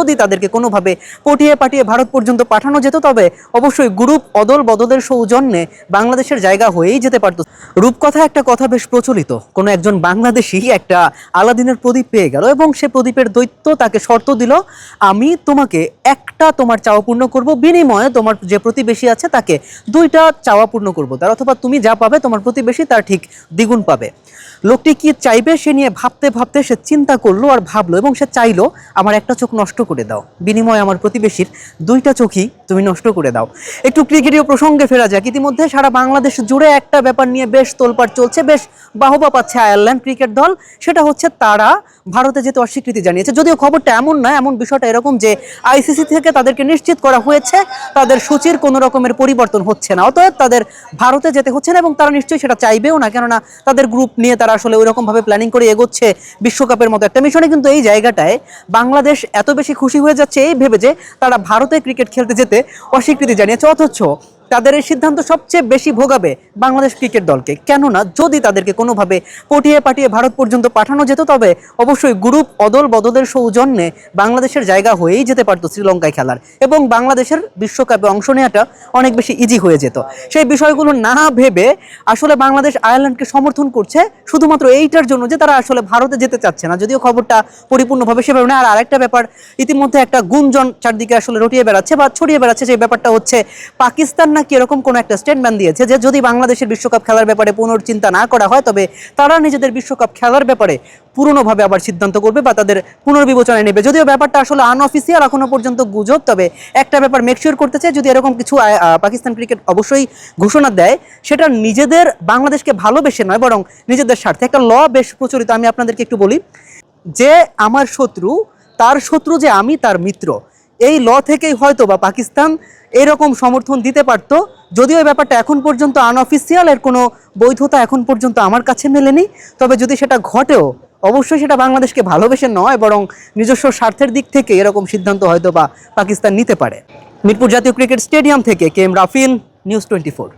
যদি তাদেরকে কোনোভাবে পটিয়ে পাঠিয়ে ভারত পর্যন্ত পাঠানো যেত, তবে অবশ্যই গ্রুপ অদল বদলের সৌজন্যে বাংলাদেশের জায়গা হয়েই যেতে পারত। রূপকথা একটা কথা বেশ প্রচলিত, কোনো একজন বাংলাদেশি একটা আলাদিনের প্রদীপ পেয়ে গেল এবং সে প্রদীপের দৈত্য তাকে শর্ত দিল, আমি তোমাকে একটা তোমার চাওয়া পূর্ণ করবো, বিনিময়ে তোমার যে প্রতিবেশী আছে তাকে দুইটা চাওয়া পূর্ণ করবো তার, অথবা তুমি যা পাবে তোমার প্রতিবেশী তার ঠিক দ্বিগুণ পাবে। লোকটি কি চাইবে সে নিয়ে ভাবতে ভাবতে সে চিন্তা করলো আর ভাবলো এবং সে চাইলো, আমার একটা চোখ নষ্ট করে দাও, বিনিময়ে আমার প্রতিবেশীর দুইটা চোখই তুমি নষ্ট করে দাও। একটু ক্রিকেটীয় প্রসঙ্গে ফেরা যাক। ইতিমধ্যে সারা বাংলাদেশ জুড়ে একটা ব্যাপার নিয়ে বেশ তোলপাড় চলছে, বেশ বাহবা পাচ্ছে আয়ারল্যান্ড ক্রিকেট দল। সেটা হচ্ছে তারা ভারতে যেতে অস্বীকৃতি জানিয়েছে। যদিও খবরটা এমন নয়, এমন বিষয়টা এরকম যে আইসিসি থেকে তাদেরকে নিশ্চিত করা হয়েছে তাদের সূচির কোনো রকমের পরিবর্তন হচ্ছে না, অতএব তাদের ভারতে যেতে হচ্ছে না এবং তারা নিশ্চয়ই সেটা চাইবেও না, কেননা তাদের গ্রুপ নিয়ে তারা আসলে ওই রকমভাবে প্ল্যানিং করে এগোচ্ছে বিশ্বকাপের মতো একটা মিশনে। কিন্তু এই জায়গাটায় বাংলাদেশ এত বেশি খুশি হয়ে যাচ্ছে এই ভেবে যে তারা ভারতে ক্রিকেট খেলতে যেতে অস্বীকৃতি জানিয়েছে, অথচ তাদের এই সিদ্ধান্ত সবচেয়ে বেশি ভোগাবে বাংলাদেশ ক্রিকেট দলকে। কেননা যদি তাদেরকে কোনোভাবে পটিয়ে পাঠিয়ে ভারত পর্যন্ত পাঠানো যেত, তবে অবশ্যই গ্রুপ অদল বদলের সৌজন্যে বাংলাদেশের জায়গা হয়েই যেতে পারত শ্রীলঙ্কায় খেলার, এবং বাংলাদেশের বিশ্বকাপে অংশ নেওয়াটা অনেক বেশি ইজি হয়ে যেত। সেই বিষয়গুলো না ভেবে আসলে বাংলাদেশ আয়ারল্যান্ডকে সমর্থন করছে শুধুমাত্র এইটার জন্য যে তারা আসলে ভারতে যেতে চাচ্ছে না, যদিও খবরটা পরিপূর্ণভাবে সেভাবে না। আর আরেকটা ব্যাপার, ইতিমধ্যে একটা গুঞ্জন চারদিকে আসলে রটিয়ে বেড়াচ্ছে বা ছড়িয়ে বেড়াচ্ছে, সেই ব্যাপারটা হচ্ছে পাকিস্তান নাকি এরকম কোনো একটা স্টেটমেন্ট দিয়েছে যে যদি বাংলাদেশের বিশ্বকাপ খেলার ব্যাপারে পুনর্চিন্তা না করা হয়, তবে তারা নিজেদের বিশ্বকাপ খেলার ব্যাপারে পুরনোভাবে আবার সিদ্ধান্ত করবে বা তাদের পুনর্বিবেচনায় নেবে। যদিও ব্যাপারটা আসলে আনঅফিসিয়াল, এখনো পর্যন্ত গুজব, তবে একটা ব্যাপার মেকশিওর করতে চাই, যদি এরকম কিছু পাকিস্তান ক্রিকেট অবশ্যই ঘোষণা দেয়, সেটা নিজেদের বাংলাদেশকে ভালোবেসে নয়, বরং নিজেদের স্বার্থে। একটা ল বেশ প্রচলিত, আমি আপনাদেরকে একটু বলি, যে আমার শত্রু তার শত্রু যে আমি তার মিত্র। এই ল থেকেই হয়তো বা পাকিস্তান এরকম সমর্থন দিতে পারত, যদিও এই ব্যাপারটা এখন পর্যন্ত আনঅফিসিয়াল, এর কোনো বৈধতা এখন পর্যন্ত আমার কাছে মেলেনি। তবে যদি সেটা ঘটেও, অবশ্যই সেটা বাংলাদেশকে ভালোবেসে নয়, বরং নিজস্ব স্বার্থের দিক থেকে এরকম সিদ্ধান্ত হয়তো বা পাকিস্তান নিতে পারে। মিরপুর জাতীয় ক্রিকেট স্টেডিয়াম থেকে কে এম রাফিন, নিউজ 24।